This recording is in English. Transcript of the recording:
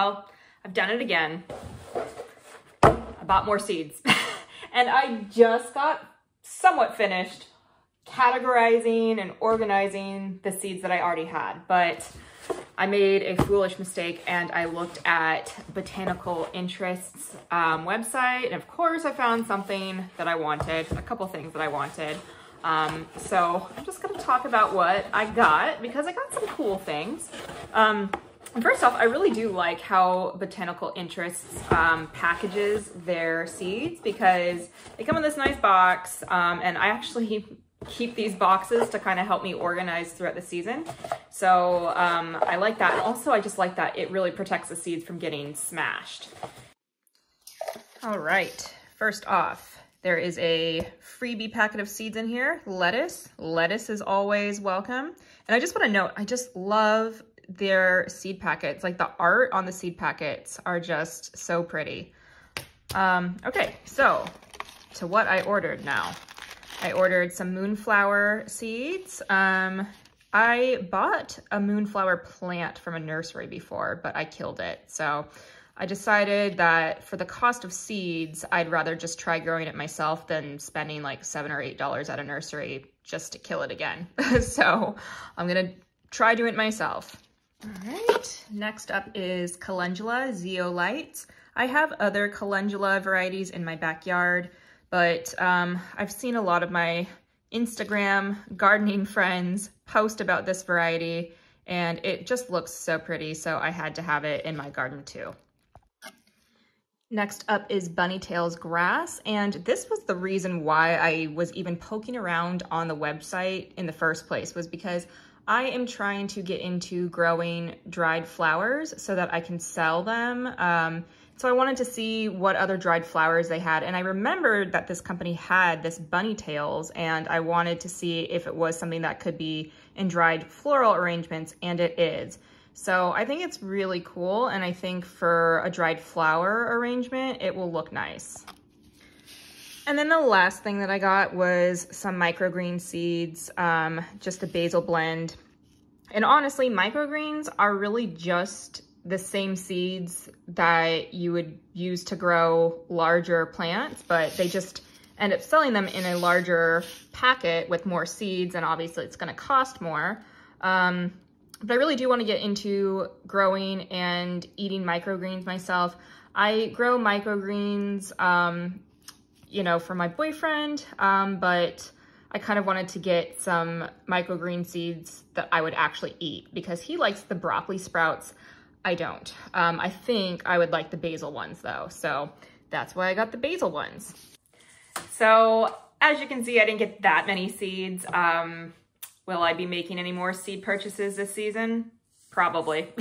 well, I've done it again. I bought more seeds. And I just got somewhat finished categorizing and organizing the seeds that I already had, but I made a foolish mistake and I looked at Botanical Interests website, and of course I found something that I wanted, a couple things that I wanted. So I'm just gonna talk about what I got because I got some cool things. First off, I really do like how Botanical Interests packages their seeds because they come in this nice box, and I actually keep these boxes to kind of help me organize throughout the season. So I like that. And also I just like that it really protects the seeds from getting smashed. All right, first off, there is a freebie packet of seeds in here. Lettuce. Lettuce is always welcome. And I just want to note, I just love their seed packets. Like the art on the seed packets are just so pretty. Okay, so to what I ordered now. I ordered some moonflower seeds. I bought a moonflower plant from a nursery before, but I killed it. So I decided that for the cost of seeds, I'd rather just try growing it myself than spending like $7 or $8 at a nursery just to kill it again. So I'm gonna try doing it myself. All right, next up is calendula zeolites. I have other calendula varieties in my backyard, but I've seen a lot of my Instagram gardening friends post about this variety and it just looks so pretty, so I had to have it in my garden too. Next up is bunnytails grass, and this was the reason why I was even poking around on the website in the first place, was because I am trying to get into growing dried flowers so that I can sell them. So I wanted to see what other dried flowers they had, and I remembered that this company had this bunnytails, and I wanted to see if it was something that could be in dried floral arrangements, and it is. So I think it's really cool, and I think for a dried flower arrangement, it will look nice. And then the last thing that I got was some microgreen seeds, just a basil blend. And honestly, microgreens are really just the same seeds that you would use to grow larger plants, but they just end up selling them in a larger packet with more seeds, and obviously it's gonna cost more. But I really do wanna get into growing and eating microgreens myself. I grow microgreens, you know, for my boyfriend, but I kind of wanted to get some microgreen seeds that I would actually eat because he likes the broccoli sprouts. I don't. I think I would like the basil ones though. So that's why I got the basil ones. So as you can see, I didn't get that many seeds. Will I be making any more seed purchases this season? Probably.